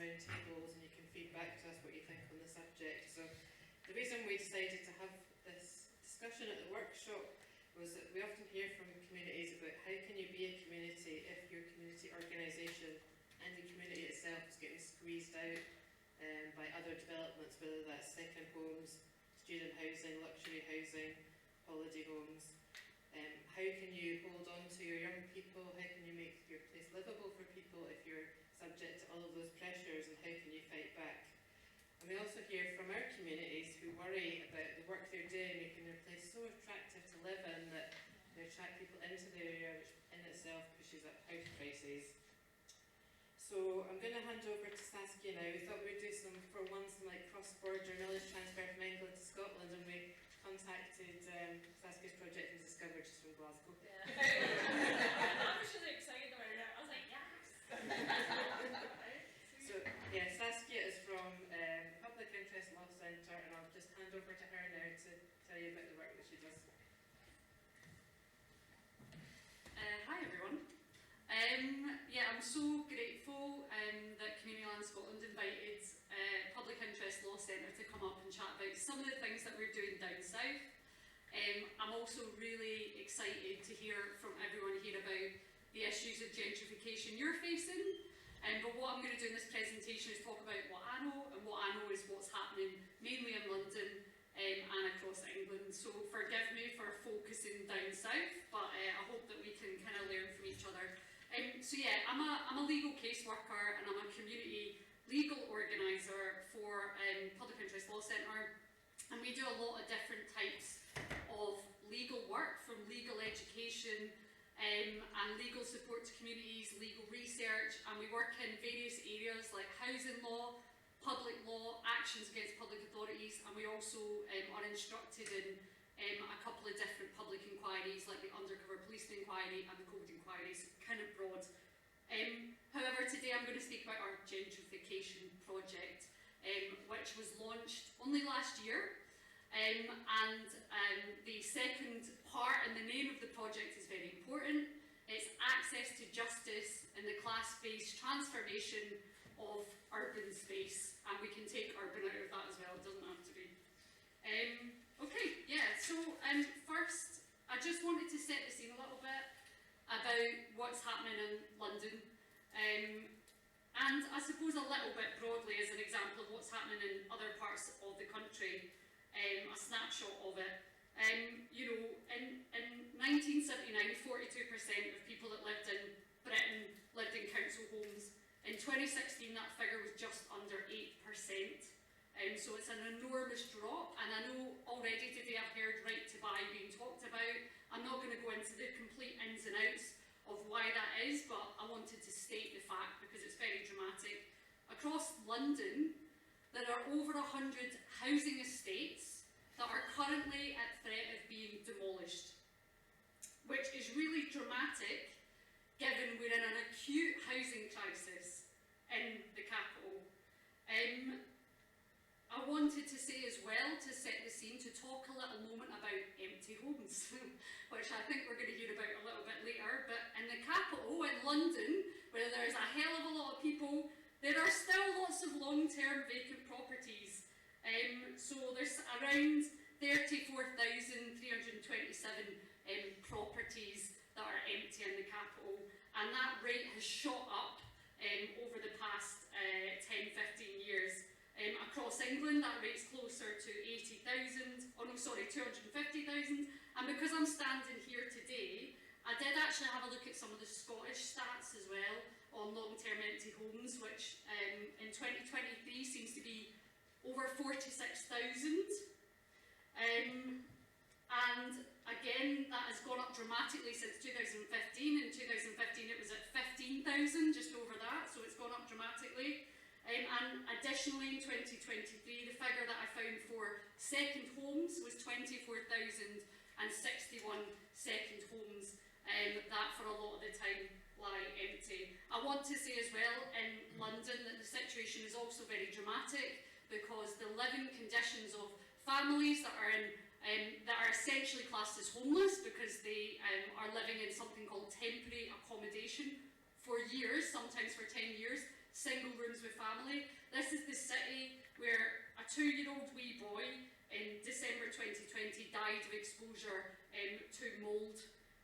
roundtables and you can feed back to us what you think on the subject. So the reason we decided to have this discussion at the workshop was that we often hear from communities about how can you be a community if your community organisation and the community itself is getting squeezed out by other developments, whether that's second homes, student housing, luxury housing, holiday homes. How can you hold on to your young people? How can you make your place livable for people if you're subject to all of those pressures, and how can you fight back? And we also hear from our communities who worry about the work they're doing, making their place so attractive to live in that they attract people into the area, which in itself pushes up house prices. So I'm going to hand over to Saskia now. We thought we'd do some, for once, like cross-border knowledge transfer from England to Scotland, and we contacted Saskia's project and discovered she's from Glasgow. Yeah. I was really excited about it. I was like, yes! So, yeah, Saskia is from Public Interest Law Centre, and I'll just hand over to her now to tell you about the work that she does. Hi everyone. Yeah, I'm so grateful that Community Land Scotland invited Public Interest Law Centre to come up and chat about some of the things that we're doing down south. I'm also really excited to hear from everyone here about the issues of gentrification you're facing. But what I'm going to do in this presentation is talk about what I know, and what I know is what's happening mainly in London and across England. So forgive me for focusing down south, but I hope that we can kind of learn from each other. So yeah, I'm a legal caseworker, and I'm a community legal organiser for Public Interest Law Centre, and we do a lot of different types of legal work, from legal education and legal support to communities, legal research, and we work in various areas like housing law, public law, actions against public authorities, and we also are instructed in a couple of different public inquiries like the undercover policing inquiry and the code inquiries, kind of broad. However, today I'm going to speak about our gentrification project, which was launched only last year. And the second part and the name of the project is very important. It's access to justice in the class-based transformation of urban space, and we can take urban out of that as well, it doesn't have to be. Okay, yeah, so first I just wanted to set the scene a little bit about what's happening in London, and I suppose a little bit broadly as an example of what's happening in other parts of the country. A snapshot of it. You know, in 1979, 42% of people that lived in Britain lived in council homes. In 2016, that figure was just under 8%. So it's an enormous drop, and I know already today I've heard right to buy being talked about. I'm not going to go into the complete ins and outs of why that is, but I wanted to state the fact because it's very dramatic. Across London, there are over 100 housing estates that are currently at threat of being demolished, which is really dramatic given we're in an acute housing crisis in the capital. I wanted to say as well, to set the scene, to talk a little moment about empty homes, which I think we're going to hear about a little bit later, but in the capital, in London, where there's a hell of a lot of people, there are still lots of long-term vacant properties. So there's around 34,327 properties that are empty in the capital, and that rate has shot up over the past 10-15 years. Across England, that rate's closer to 250,000, and because I'm standing here today, I did actually have a look at some of the Scottish stats as well on long-term empty homes, which in 2023 seems to be over 46,000. And again, that has gone up dramatically since 2015. In 2015 it was at 15,000, just over that, so it's gone up dramatically. And additionally in 2023, the figure that I found for second homes was 24,061 second homes that for a lot of the time lie empty. I want to say as well in London that the situation is also very dramatic because the living conditions of families that are essentially classed as homeless because they are living in something called temporary accommodation for years, sometimes for 10 years, single rooms with family. This is the city where a 2-year-old wee boy in December 2020 died of exposure to mould.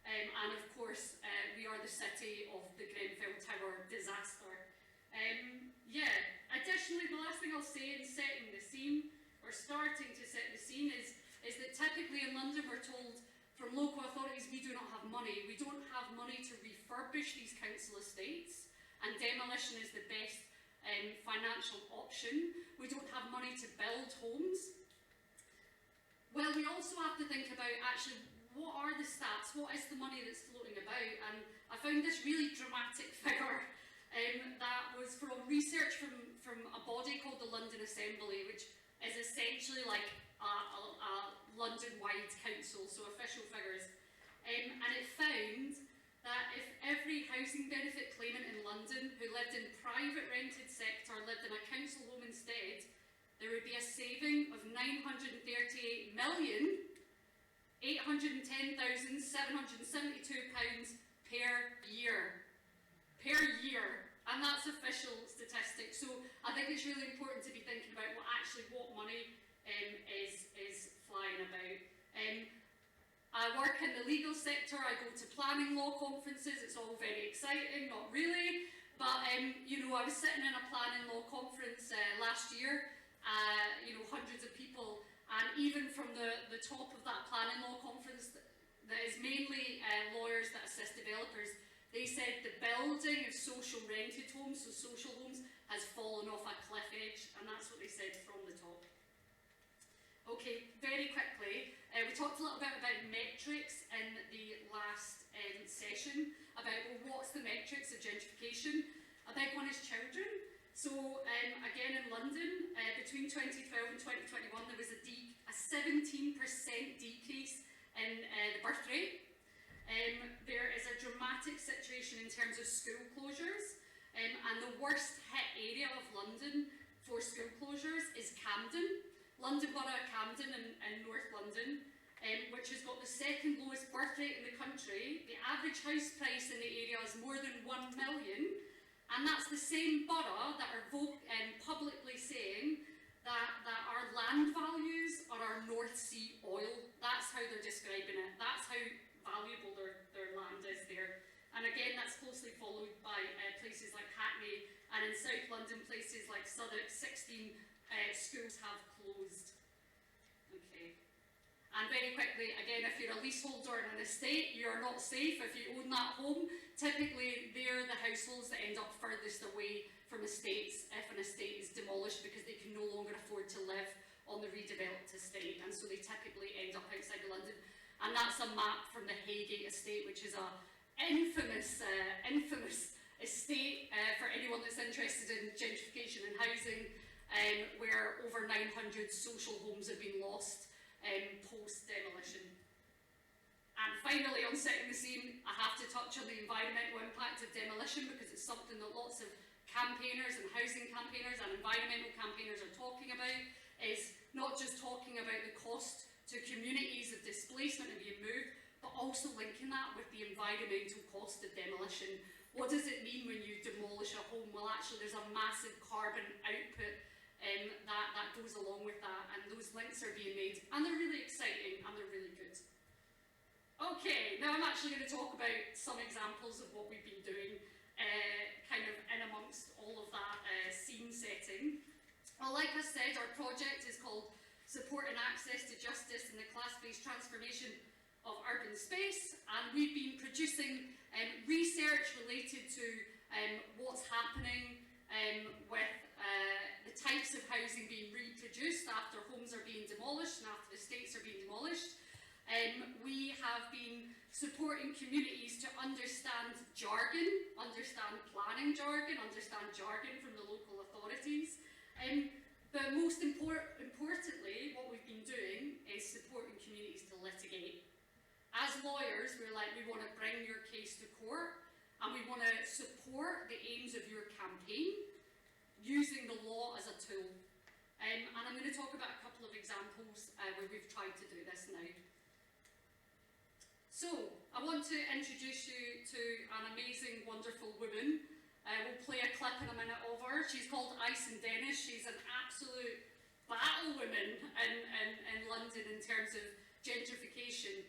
And of course, we are the city of the Grenfell Tower disaster. Additionally, the last thing I'll say in setting the scene, or starting to set the scene, is that typically in London we're told from local authorities we do not have money. We don't have money to refurbish these council estates, and demolition is the best financial option. We don't have money to build homes. Well, we also have to think about actually what are the stats, what is the money that's floating about, and I found this really dramatic figure that was from research from a body called the London Assembly, which is essentially like a London-wide council, so official figures. And it found that if every housing benefit claimant in London who lived in private rented sector lived in a council home instead, there would be a saving of £938,810,772 per year. Per year. And that's official statistics. So I think it's really important to be thinking about what money is flying about. I work in the legal sector, I go to planning law conferences, it's all very exciting, not really, but I was sitting in a planning law conference last year, hundreds of people, and even from the top of that planning law conference that is mainly lawyers that assist developers, they said the building of social rented homes, so social homes, has fallen off a cliff edge, and that's what they said from the top. Okay, very quickly, we talked a little bit about metrics in the last session, about what's the metrics of gentrification. A big one is children. So again in London, between 2012 and 2021 there was a 17% decrease in the birth rate. There is a dramatic situation in terms of school closures, and the worst hit area of London for school closures is Camden. London Borough of Camden in North London, which has got the second lowest birth rate in the country. The average house price in the area is more than 1 million, and that's the same borough that are publicly saying that our land values are our North Sea oil. That's how they're describing it. That's how valuable their land is there. And again, that's closely followed by places like Hackney, and in South London, places like Southwark, 16 schools have closed. Okay. And very quickly, again, if you're a leaseholder in an estate, you're not safe if you own that home. Typically, they're the households that end up furthest away from estates if an estate is demolished because they can no longer afford to live on the redeveloped estate, and so they typically end up outside of London. And that's a map from the Haygate estate, which is an infamous estate for anyone that's interested in gentrification and housing, where over 900 social homes have been lost post-demolition. And finally, on setting the scene, I have to touch on the environmental impact of demolition, because it's something that lots of campaigners and housing campaigners and environmental campaigners are talking about. Is not just talking about the cost to communities of displacement and being moved, but also linking that with the environmental cost of demolition. What does it mean when you demolish a home? Well, actually, there's a massive carbon output that goes along with that, and those links are being made, and they're really exciting and they're really good. Okay, now I'm actually going to talk about some examples of what we've been doing kind of in amongst all of that scene setting. Well, like I said, our project is called Supporting Access to Justice in the Class-Based Transformation of Urban Space, and we've been producing research related to what's happening with the types of housing being reproduced after homes are being demolished and after estates are being demolished. We have been supporting communities to understand jargon, understand planning jargon, understand jargon from the local authorities. But most importantly, what we've been doing is supporting communities to litigate. As lawyers, we're like, we want to bring your case to court, and we want to support the aims of your campaign using the law as a tool. And I'm going to talk about a couple of examples where we've tried to do this now. So, I want to introduce you to an amazing, wonderful woman. We'll play a clip in a minute of her. She's called Ison Dennis. She's an absolute battle woman in London in terms of gentrification.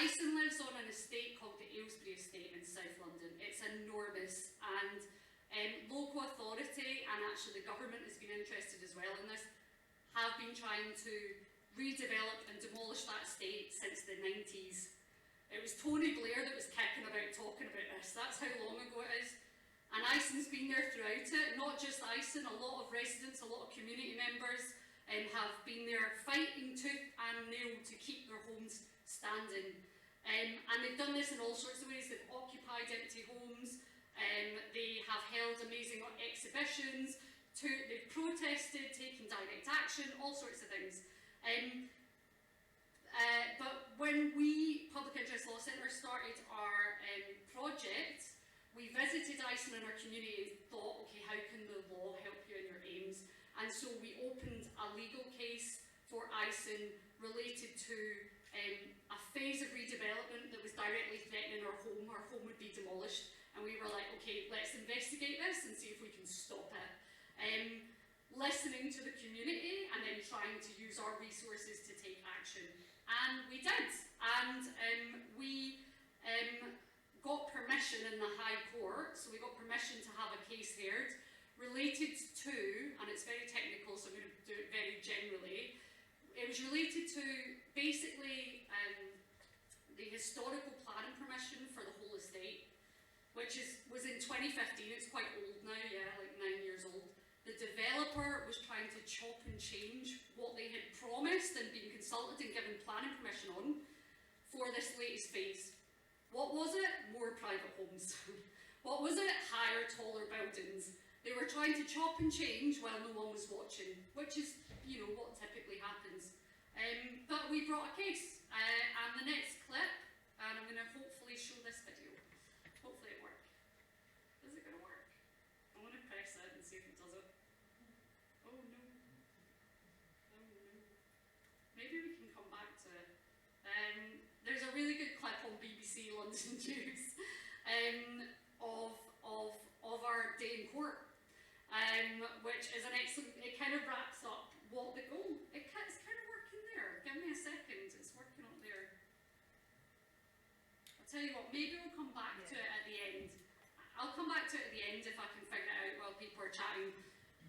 Ison lives on an estate called the Aylesbury Estate in South London. It's enormous, and local authority and actually the government has been interested as well in this, have been trying to redevelop and demolish that estate since the 90s. It was Tony Blair that was kicking about talking about this. That's how long ago it is. And Ison's been there throughout it. Not just Ison, a lot of residents, a lot of community members have been there fighting tooth and nail to keep their homes standing. And they've done this in all sorts of ways. They've occupied empty homes. They have held amazing exhibitions. They've protested, taken direct action, all sorts of things. But when we, Public Interest Law Centre, started our project, we visited Ison in our community and thought, okay, how can the law help you in your aims? And so we opened a legal case for Ison related to a phase of redevelopment that was directly threatening our home. Our home would be demolished, and we were like, okay, let's investigate this and see if we can stop it. Listening to the community and then trying to use our resources to take action. And we did. And we got permission in the High Court, so we got permission to have a case heard related to, and it's very technical, so I'm going to do it very generally. It was related to basically the historical planning permission for the whole estate, which was in 2015. It's quite old now, yeah, like 9 years old. The developer was trying to chop and change what they had promised and been consulted and given planning permission on for this latest phase. What was it? More private homes. What was it? Higher, taller buildings. They were trying to chop and change while no one was watching, which is, you know, what typically happens. But we brought a case, and the next clip, and I'm going to hopefully show this video. Hopefully it works. Is it going to work? I want to press it and see if it does it. Oh no. Oh no. Maybe we can come back to it. There's a really good clip on BBC London News of our day in court, which is an excellent, it kind of wraps up what the goal, it's kind of working there. Give me a second, it's working up there. I'll tell you what, maybe we'll come back to it at the end. I'll come back to it at the end if I can figure it out while people are chatting.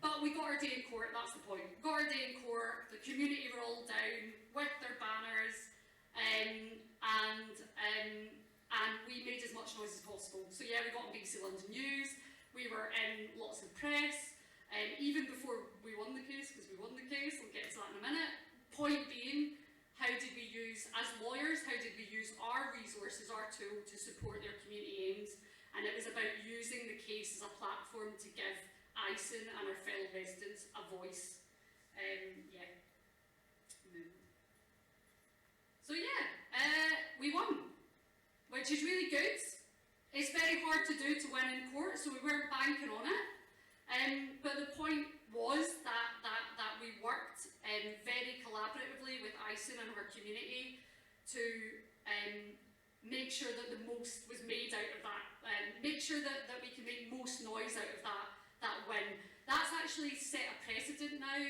But we got our day in court, that's the point. Got our day in court, the community were all down with their banners, and we made as much noise as possible. So yeah, we got on BBC London News, we were in lots of press, even before we won the case, because we won the case, we'll get to that in a minute. Point being, how did we use, as lawyers, how did we use our resources, our tool to support their community aims? And it was about using the case as a platform to give Ison and our fellow residents a voice. So we won, which is really good. It's very hard to do to win in court, so we weren't banking on it. But the point was that we worked very collaboratively with Ison and her community to make sure that the most was made out of that, make sure that we can make most noise out of that win. That's actually set a precedent now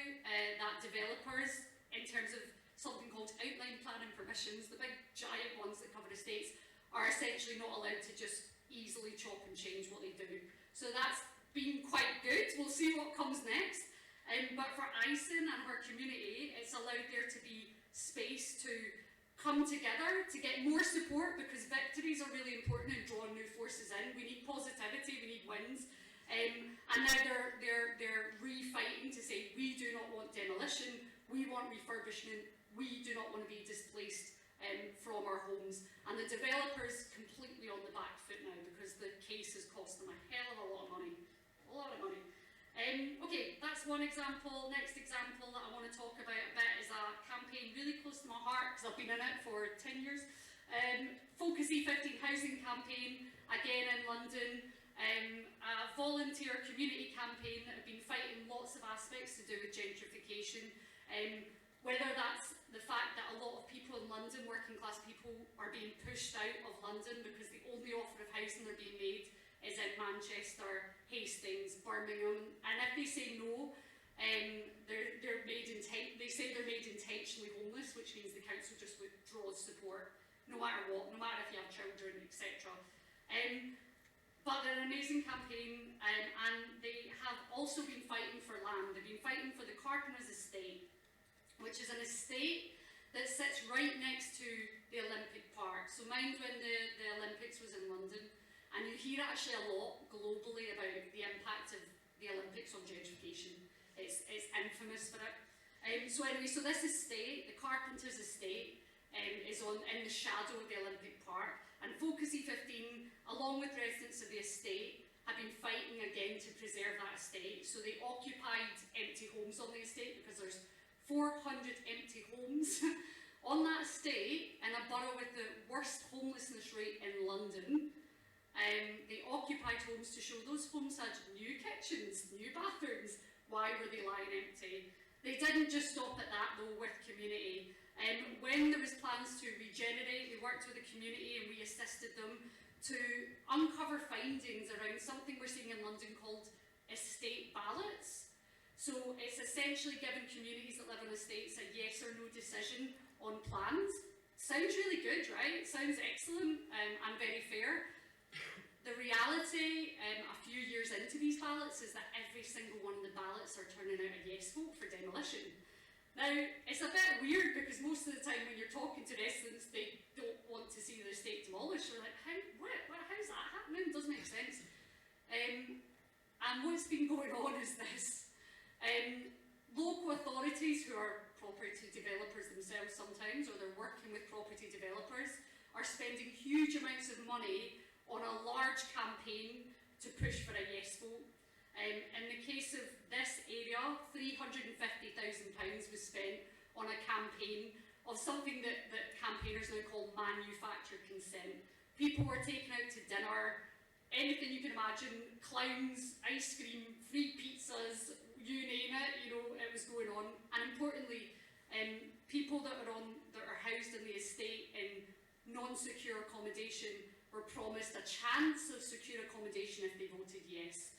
that developers, in terms of something called outline planning permissions, the big giant ones that cover estates, are essentially not allowed to just easily chop and change what they do. So that's been quite good. We'll see what comes next. But for Ison and her community, it's allowed there to be space to come together, to get more support, because victories are really important in drawing new forces in. We need positivity, we need wins. And now they're refighting to say, we do not want demolition, we want refurbishment, we do not want to be displaced from our homes. And the developers completely on the back foot now, because the case has cost them a hell of a lot of money. A lot of money. Okay, that's one example. Next example that I want to talk about a bit is a campaign really close to my heart, because I've been in it for 10 years. Focus E15 housing campaign, again in London. A volunteer community campaign that have been fighting lots of aspects to do with gentrification. Whether that's the fact that a lot of people in London, working class people, are being pushed out of London because the only offer of housing they're being made is in Manchester, Hastings, Birmingham, and if they say no, they're made intentionally homeless, which means the council just withdraws support, no matter what, no matter if you have children, etc. But they're an amazing campaign, and they have also been fighting for land. They've been fighting for the Carpenter's estate, which is an estate that sits right next to the Olympic Park. So mind when the Olympics was in London, and you hear actually a lot globally about the impact of the Olympics on gentrification. It's infamous for it. So this estate, the Carpenter's estate, is in the shadow of the Olympic Park, and Focus E15, along with residents of the estate, have been fighting again to preserve that estate. So they occupied empty homes on the estate, because there's 400 empty homes on that estate in a borough with the worst homelessness rate in London. They occupied homes to show those homes had new kitchens, new bathrooms. Why were they lying empty? They didn't just stop at that though with community. When there was plans to regenerate, they worked with the community and we assisted them to uncover findings around something we're seeing in London called estate ballots. So it's essentially giving communities that live on estates a yes or no decision on plans. Sounds really good, right? Sounds excellent and very fair. The reality, a few years into these ballots, is that every single one of the ballots are turning out a yes vote for demolition. Now, it's a bit weird because most of the time when you're talking to residents, they don't want to see their estate demolished. They're like, how's that happening? Doesn't make sense. And what's been going on is this. Local authorities, who are property developers themselves sometimes, or they're working with property developers, are spending huge amounts of money on a large campaign to push for a yes vote. In the case of this area, £350,000 was spent on a campaign of something that campaigners now call manufactured consent. People were taken out to dinner, anything you can imagine, clowns, ice cream, free pizzas, you name it, it was going on. And importantly, people that are housed in the estate in non-secure accommodation were promised a chance of secure accommodation if they voted yes.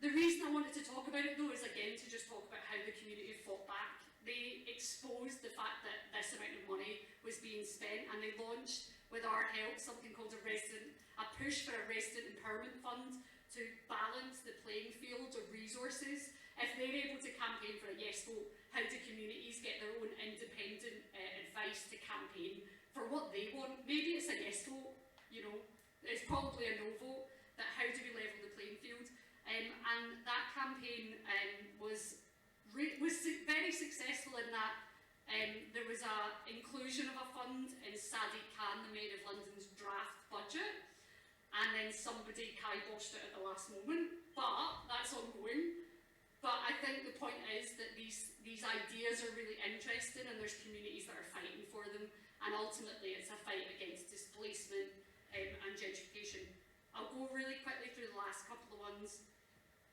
The reason I wanted to talk about it though is again to just talk about how the community fought back. They exposed the fact that this amount of money was being spent, and they launched, with our help, something called a push for a resident empowerment fund to balance the playing field of resources. If they're able to campaign for a yes vote, how do communities get their own independent advice to campaign for what they want? Maybe it's a yes vote, it's probably a no vote, that how do we level the playing field? And that campaign was very successful in that there was an inclusion of a fund in Sadiq Khan, the Mayor of London's draft budget, and then somebody kiboshed it at the last moment, but that's ongoing. But I think the point is that these ideas are really interesting, and there's communities that are fighting for them, and ultimately it's a fight against displacement and gentrification. I'll go really quickly through the last couple of ones.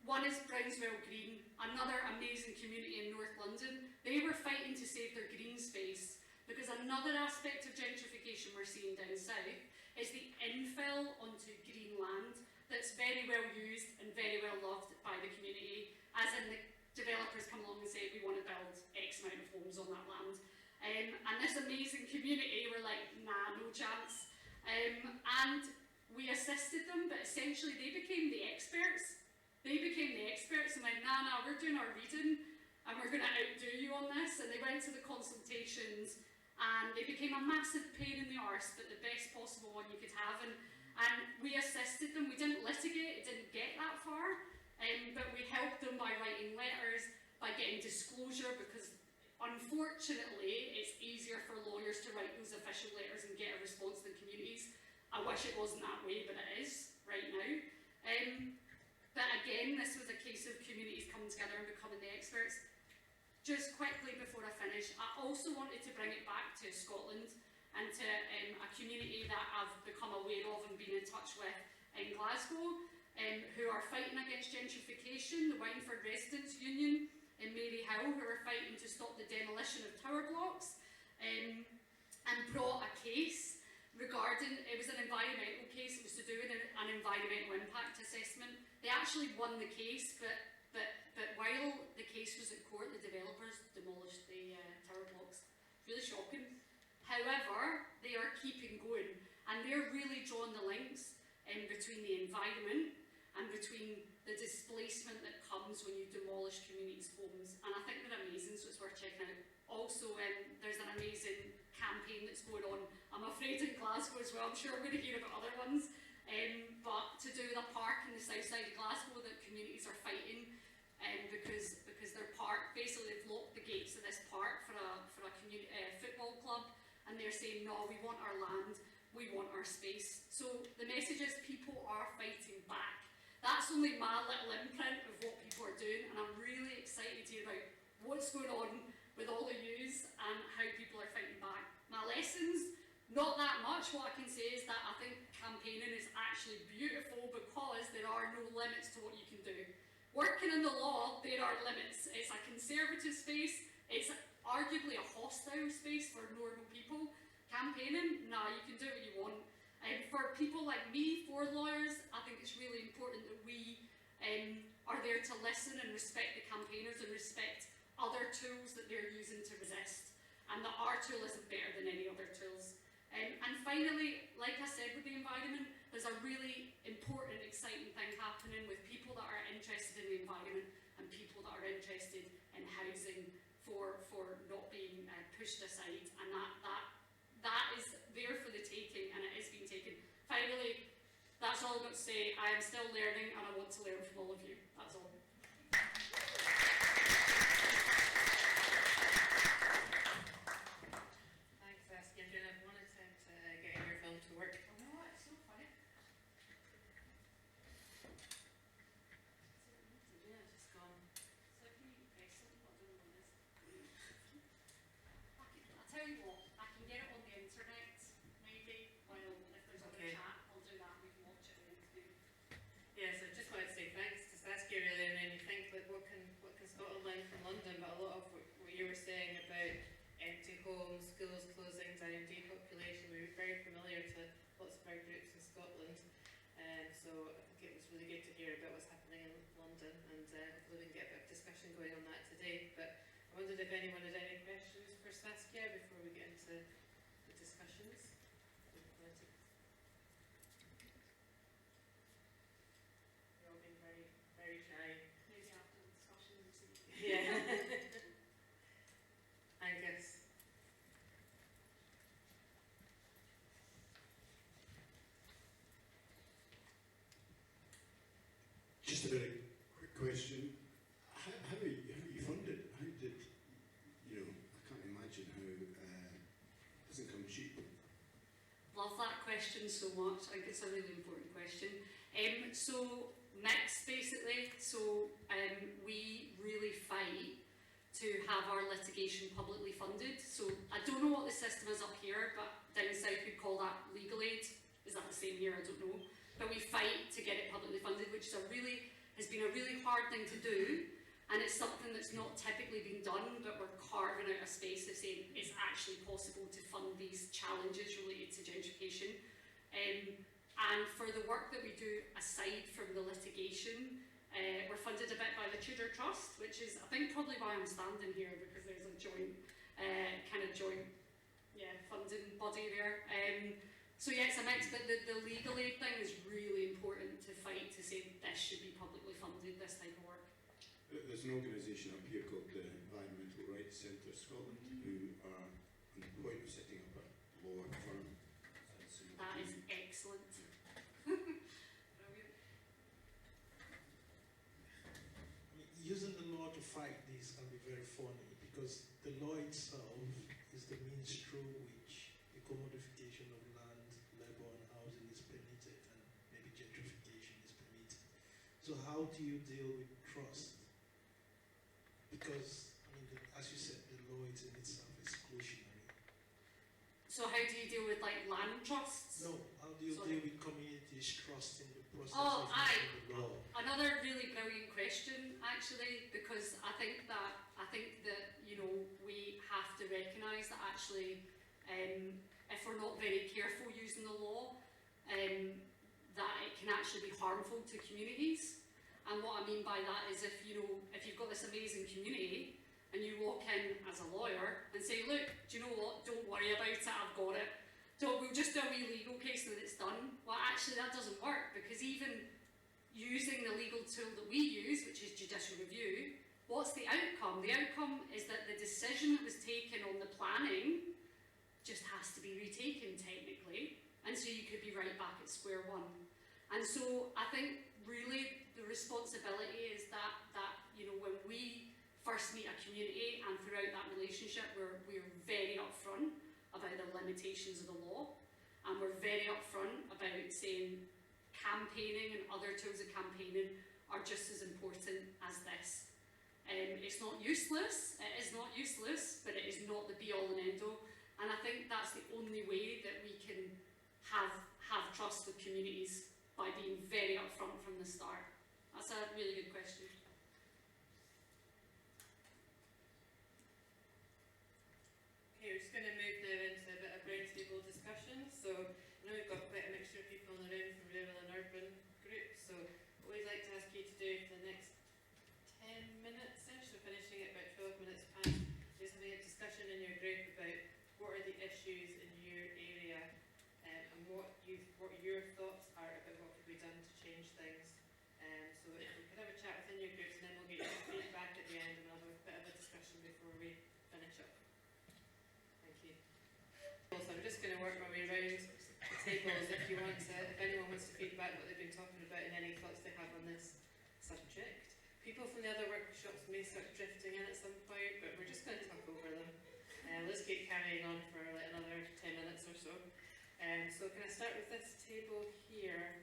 One is Brownswell Green, another amazing community in North London. They were fighting to save their green space, because another aspect of gentrification we're seeing down south is the infill onto green land that's very well used and very well loved by the community, as in the developers come along and say, we want to build X amount of homes on that land. And this amazing community were like, nah, no chance. And we assisted them, but essentially they became the experts. They became the experts and went, nah, we're doing our reading and we're going to outdo you on this. And they went to the consultations and they became a massive pain in the arse, but the best possible one you could have. And we assisted them. We didn't litigate, it didn't get that far, but we helped them by writing letters, by getting disclosure, because unfortunately it's easier for lawyers to write those official letters and get a response than communities. I wish it wasn't that way, but it is right now. But again, this was a case of communities coming together and becoming the experts. Just quickly before I finish, I also wanted to bring it back to Scotland and to a community that I've become aware of and been in touch with in Glasgow, who are fighting against gentrification, the Wynford Residents Union in Maryhill, who are fighting to stop the demolition of tower blocks, and brought a case regarding, it was an environmental case, it was to do with an environmental impact assessment. They actually won the case, but while the case was at court, the developers demolished the tower blocks. Really shocking. However, they are keeping going, and they're really drawing the links between the environment and between the displacement that comes when you demolish communities' homes. And I think they're amazing, so it's worth checking out. Also, there's an amazing campaign that's going on, I'm afraid, in Glasgow as well. I'm sure we're going to hear about other ones. But to do with a park in the south side of Glasgow that communities are fighting because their park, basically they've locked the gates of this park for a community football club, and they're saying, no, we want our land, we want our space. So the message is people are fighting back. That's only my little imprint of what people are doing, and I'm really excited to hear about what's going on with all the news and how people are fighting back. My lessons, not that much. What I can say is that I think campaigning is actually beautiful because there are no limits to what you can do. Working in the law, there are limits. It's a conservative space, it's arguably a hostile space for normal people. Campaigning, nah, you can do what you want. And for people like me, for lawyers, I think it's really important that we are there to listen and respect the campaigners and respect other tools that they're using to resist, and that our tool isn't better than any other tools. And finally, like I said with the environment, there's a really important, exciting thing happening with people that are interested in the environment and people that are interested in housing for not being pushed aside, and that is there for the taking, and it is being taken. Finally, that's all I've got to say. I am still learning, and I want to learn from all of you. That's all. Thanks, Saskia. I'm doing one attempt to get your film to work. Oh no, it's so funny. Yeah, it's just gone. So if you press something, I don't know what it is. I'll tell you what, I can get it on the internet, maybe, well, if there's other Okay. chat, I'll do that, we can watch it then. Yes, I just wanted to say thanks to Saskia really, and then you think like what can Scotland learn from London, but a lot of what you were saying about empty homes, schools closing down, depopulation, we were very familiar to lots of our groups in Scotland, and so I think it was really good to hear about what's happening in London, and hopefully we can get a bit of discussion going on that today. But I wondered if anyone had any questions for Saskia before we get into the discussions. You're all being very, very shy. Maybe after the discussion we'll see. Yeah. Angus. Just a very quick question. How are you funded? How did, I can't imagine how it doesn't come cheap. Love that question so much. I think it's a really important question. So mixed basically. So we really fight to have our litigation publicly funded. So I don't know what the system is up here, but down south we call that legal aid. Is that the same here? I don't know. But we fight to get it publicly funded, which has been a really hard thing to do. And it's something that's not typically been done, but we're carving out a space of saying it's actually possible to fund these challenges related to gentrification. And for the work that we do aside from the litigation, we're funded a bit by the Tudor Trust, which is, I think, probably why I'm standing here, because there's a joint funding body there. So yeah, it's a mix, but the legal aid thing is really important to fight to say this should be publicly funded, this type of work. There's an organisation up here called the Environmental Rights Centre Scotland who are on the point of setting up a law firm. That is excellent. Brilliant. Using the law to fight this can be very funny because the law itself is the means through which the commodification of land, labour and housing is permitted, and maybe gentrification is permitted. So how do you deal with trust? Because, as you said, the law is in itself exclusionary. So how do you deal with like land trusts? No, how do you deal with communities trusting the process Oh, of using the law? Another really brilliant question, actually, because I think that we have to recognise that actually, if if we're not very careful using the law, that it can actually be harmful to communities. And what I mean by that is if you've got this amazing community and you walk in as a lawyer and say, look, do you know what, don't worry about it, I've got it. We'll just do a wee legal case and then it's done. Well, actually that doesn't work, because even using the legal tool that we use, which is judicial review, what's the outcome? The outcome is that the decision that was taken on the planning just has to be retaken technically, and so you could be right back at square one. And so I think really the responsibility is that when we first meet a community and throughout that relationship, we're very upfront about the limitations of the law, and we're very upfront about saying campaigning and other tools of campaigning are just as important as this. It's not useless, it is not useless, but it is not the be all and end all. And I think that's the only way that we can have trust with communities, by being very upfront from the start. That's a really good question. Okay, we're just going to move now into a bit of roundtable discussion. So I know we've got quite a mixture of people in the room from rural and urban groups. So what we'd like to ask you to do for the next 10 minutes, so finishing at about 12 minutes past, is having a discussion in your group about what are the issues in your area, and what your thoughts are about what could be done to change things. So if we could have a chat within your groups, and then we'll get your feedback at the end, and we'll have a bit of a discussion before we finish up. Thank you. So I'm just going to work my way around the tables if anyone wants to feedback what they've been talking about and any thoughts they have on this subject. People from the other workshops may start drifting in at some point, but we're just going to talk over them. Let's keep carrying on for like another 10 minutes or so. So can I start with this table here?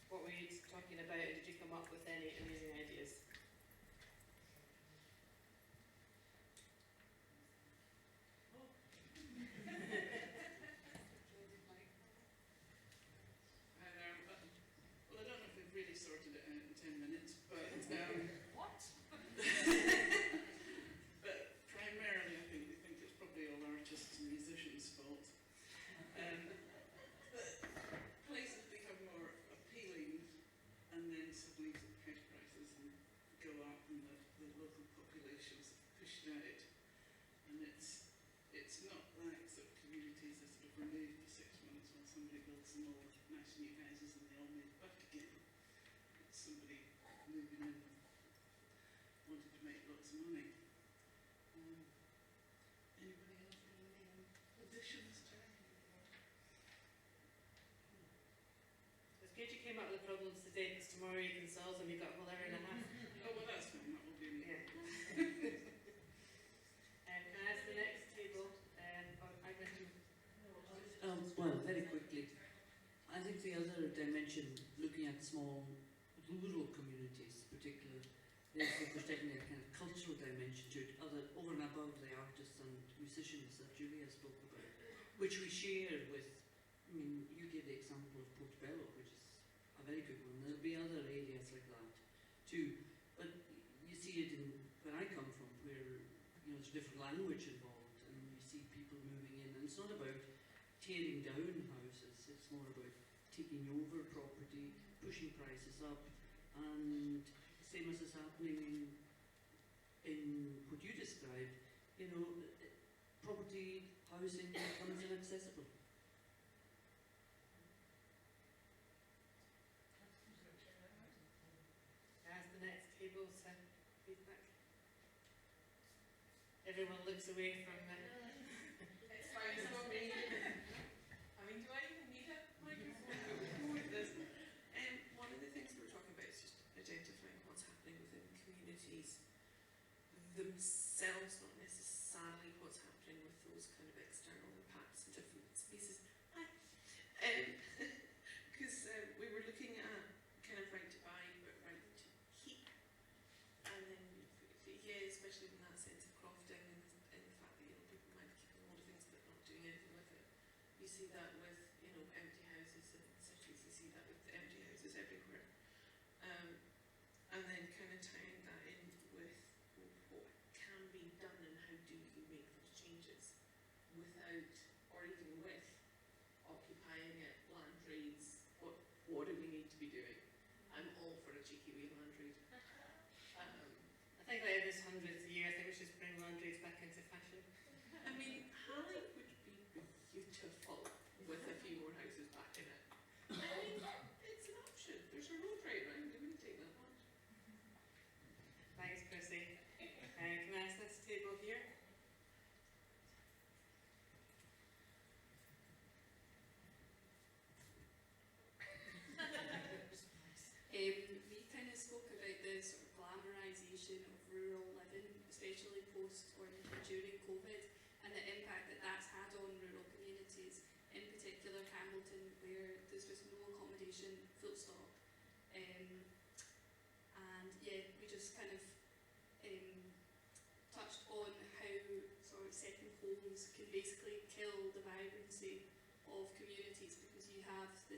What were you talking about, and did you come up with any amazing ideas? Hi there. Well, I don't know if we've really sorted it out in 10 minutes, but What? but primarily I think we think it's probably all artists and musicians' fault. Places become more appealing, and then suddenly house prices go up, and the local populations push it out. And it's not like sort of communities are sort of removed for 6 months while somebody builds some more nice new houses and they all move back again. It's somebody moving in wanted to make lots of money. Anybody else got any additions to it? It's good you came up with the problems today, because tomorrow you can solve them. You've got a whole hour and a half. Oh, well, that's fine. That will be me. Yeah. Can I ask the next table? Well, very quickly, I think the other dimension, looking at small rural communities particularly, there's taking a kind of cultural dimension to it, over and above the artists and musicians that Julia spoke about, which we share with, I mean, you gave the example of Portobello, which is a very good one. There'll be other areas like that too, but you see it in where I come from, where there's different language involved, and you see people moving in, and it's not about tearing down houses, it's more about taking over property, pushing prices up, and same as is happening in what you described, property, housing becomes inaccessible. As the next table to feedback. Everyone looks away from It's fine, it's not me. I mean, do I even need a microphone with this? One of the things we're talking about is just identifying what's happening within communities themselves, not necessarily what's happening with those kind of external impacts in different spaces. Hi. Because we were looking at kind of right to buy, but right to keep. And then, yeah, especially in that sense of crofting, and the fact that people might be keeping a lot of things but not doing anything with it. You see that with empty houses in cities. You see that with empty houses everywhere. And then kind of tying that in with what can be done and how do you make those changes without, or even with,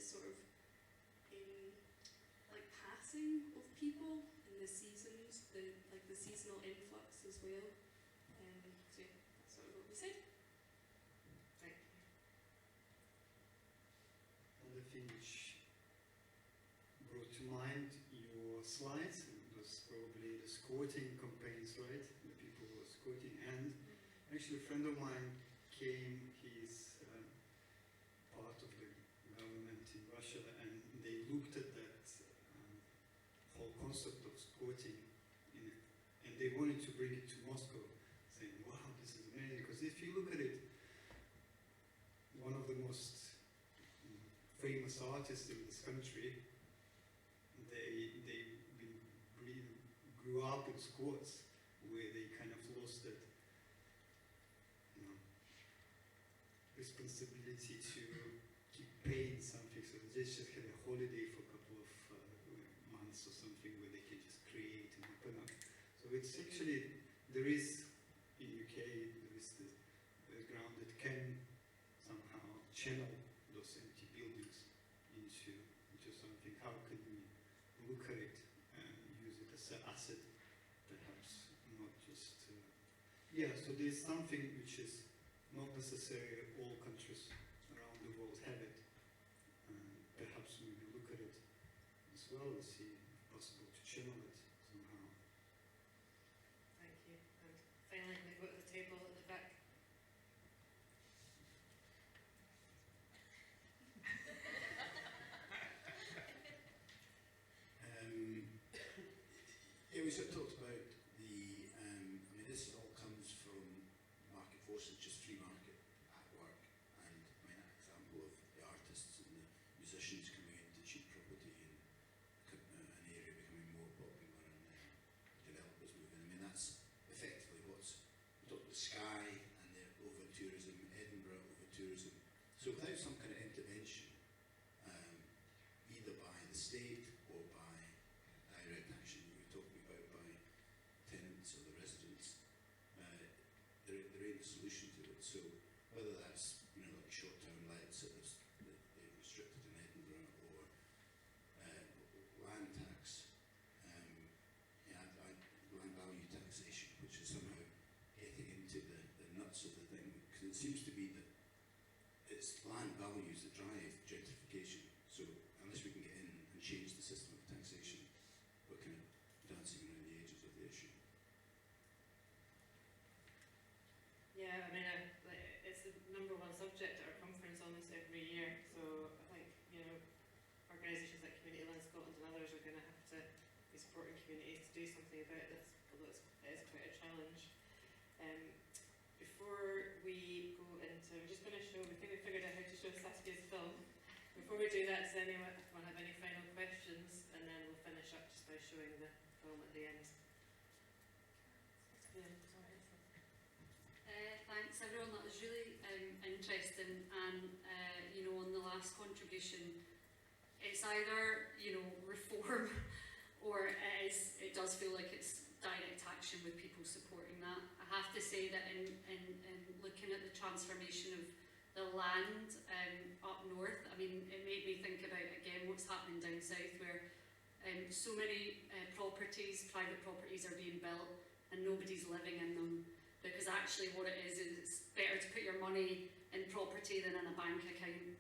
sort of like passing of people in the seasons, the seasonal influx as well. So yeah, that's sort of what we said. Thank you. Another thing which brought to mind your slides was probably the squatting campaigns, right? The people who were squatting. And actually a friend of mine came, he's part of the government in Russia, and they looked at that whole concept of squatting and they wanted to bring it to Moscow, saying, wow, this is amazing. Because if you look at it, one of the most famous artists in this country, they really grew up in squats, where they kind of lost that responsibility to keep paying something, so they just had a holiday for a couple of months or something where they can just create and open up. So it's actually, there is, in UK, there is the ground that can somehow channel those empty buildings into something. How can we look at it and use it as an asset, perhaps, not just... yeah, so there's something which is not necessarily all countries around the world have it. Perhaps maybe look at it as well and see if possible to channel it somehow. Thank you. And finally, we go to the table at the back. Yeah, we sort of talked about the, I mean, this all comes from market forces, just free market at work, and I mean, an example of the artists and the musicians coming into cheap property and an area becoming more popular and developers moving. I mean, that's effectively what's, we talked about Skye and their over-tourism, Edinburgh over-tourism. So without some kind of intervention, either by the state or by direct action, we were talking about by tenants or the residents, there ain't a solution to it. So whether that's, you know, like short-term lets that they've restricted in Edinburgh, or land tax, land value taxation, which is somehow getting into the nuts of the thing, because it seems to be that it's land values that drive gentrification. So unless we can get in and change the system of taxation, we're kind of dancing around the edges of the issue. Yeah, I mean, it's the #1 subject at our conference almost every year. So I think, you know, organisations like Community Land Scotland and others are going to have to be supporting communities to do something about this, although it is quite a challenge. Before we go into, we're just going to show, we think we figured out how to show Saskia's film. Before we do that, does anyone have any final questions? And then we'll finish up just by showing the film at the end. Yeah, Thanks everyone, that was really interesting, and you know, on the last contribution, it's either, you know, reform or it does feel like it's direct action with people supporting that. I have to say that in looking at the transformation of the land up north, I mean, it made me think about again what's happening down south, where so many properties, private properties, are being built and nobody's living in them. Because actually what it is it's better to put your money in property than in a bank account.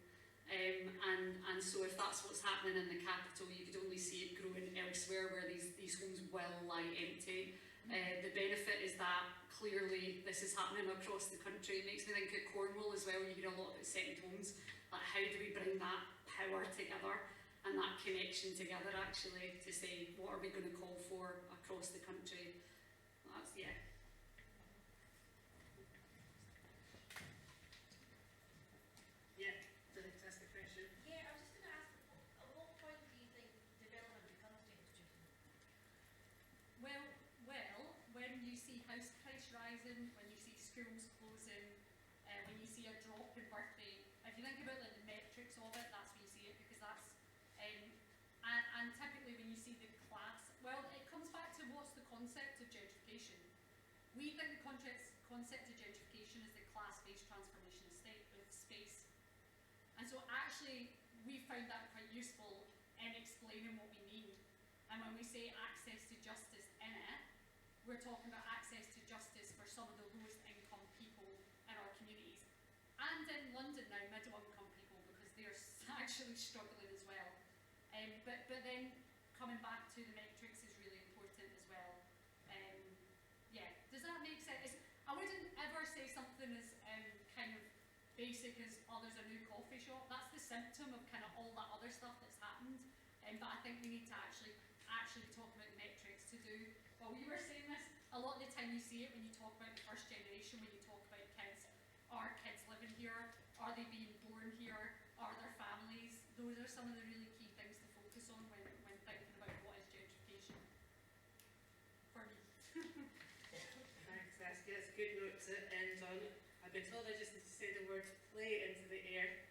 And so if that's what's happening in the capital, you could only see it growing elsewhere where these homes will lie empty. The benefit is that clearly this is happening across the country. It makes me think of Cornwall as well. You hear a lot about second homes. Like, how do we bring that power together and that connection together actually to say what are we going to call for across the country? That's, yeah. House price rising, when you see schools closing, when you see a drop in birth rate, if you think about like, the metrics of it, that's when you see it, because that's, and typically when you see the class, well, it comes back to what's the concept of gentrification. We think the concept of gentrification is the class-based transformation of space. And so actually, we found that quite useful in explaining what we mean. And when we say access to justice in it, we're talking about access to justice for some of the lowest income people in our communities. And in London now, middle income people, because they're actually struggling as well. But then coming back to the metrics is really important as well. Yeah, does that make sense? I wouldn't ever say something as kind of basic as, oh, there's a new coffee shop. That's the symptom of kind of all that other stuff that's happened. But I think we need to actually talk about the metrics to do. Well, you were saying this, a lot of the time you see it when you talk about the first generation, when you talk about kids. Are kids living here? Are they being born here? Are there families? Those are some of the really key things to focus on when thinking about what is gentrification. For me. Thanks, that's a good note to end on. I've been told I just need to say the word play into the air.